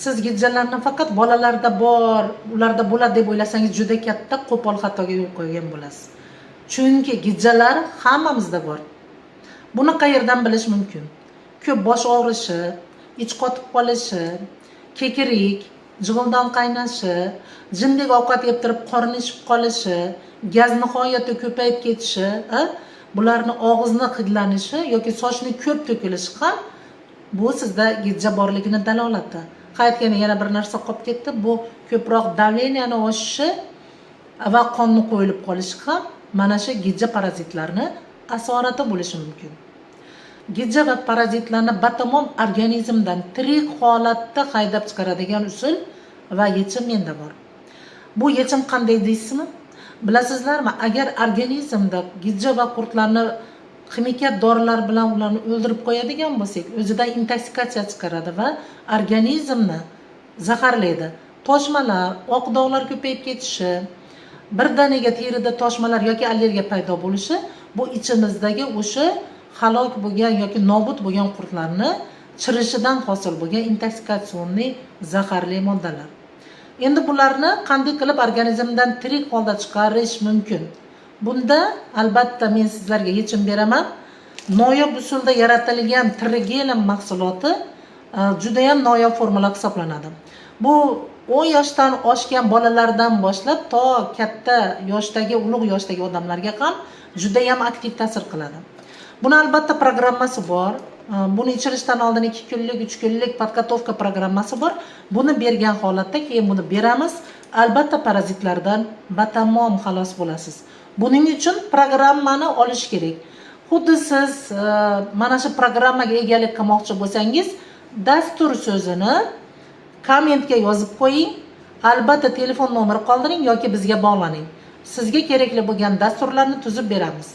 Siz gijjalarni faqat bolalarda bor, ularda bo'ladi deb o'ylasangiz juda katta qo'pol xatoga yo'l qo'ygan bo'lasiz. Chunki gijjalar hammamizda bor. Buni qayerdan bilish mumkin? Ko'p bosh og'rishi, ich qotib qolishi, kekirik, jig'ildon qaynashi, jindek ovqat yeb turib qorni ishib qolishi, gaz nihoyatda ko'payib ketishi, bularni og'izni hidlanishi yoki sochni ko'p to'kilishi ham bu sizda gijja borligini dalolati. Qaytganda yana bir narsa qolib ketdi, bu ko'proq davleniyani oshishi va qonni qo'yilib qolishi ham mana shu gijja parazitlarni asorati bo'lishi mumkin. Gijja va parazitlarni batamom organizmdan tirik holatda haydab chiqaradigan usul va yechim menda bor. Bu yechim qanday deysizmi? Bilasizlarmi, agar organizmda gijja va qurtlarni ximik dorilar bilan ularni o'ldirib qo'yadigan bo'lsak, o'zidan intoksikatsiya chiqaradi va organizmni zaharlaydi. Toshmalar, oq dog'lar ko'payib ketishi, birdaniga terida toshmalar yoki allergiya paydo bo'lishi bu ichimizdagi o'sha halok bo'lgan yoki nobud bo'lgan qurtlarni chirishidan hosil bo'lgan intoksikatsionniy zaharli moddalar. Endi bularni qanday qilib organizmdan tirik holda chiqarish mumkin? Bunda albatta men sizlarga yechim beraman. Noyob usulda yaratilgan Trigelim mahsuloti juda ham noyob formula hisoblanadi. Bu 10 yoshdan oshgan bolalardan boshlab to katta yoshdagi, ulug' yoshdagi odamlarga ham juda ham aktiv ta'sir qiladi. Buni albatta programmasi bor. Buni ichirishdan oldin 2 kunlik, 3 kunlik podgotovka programmasi bor. Buni bergan holatda keyin buni beramiz. Albatta parazitlardan batamom xalos bo'lasiz. Buning uchun programmani olish kerak. Xuddi siz mana shu programmaga egalik qilmoqchi bo'lsangiz, dastur so'zini kommentga yozib qo'ying. Albatta telefon nomeri qoldiring yoki bizga bog'laning. Sizga kerakli bo'lgan dasturlarni tuzib beramiz.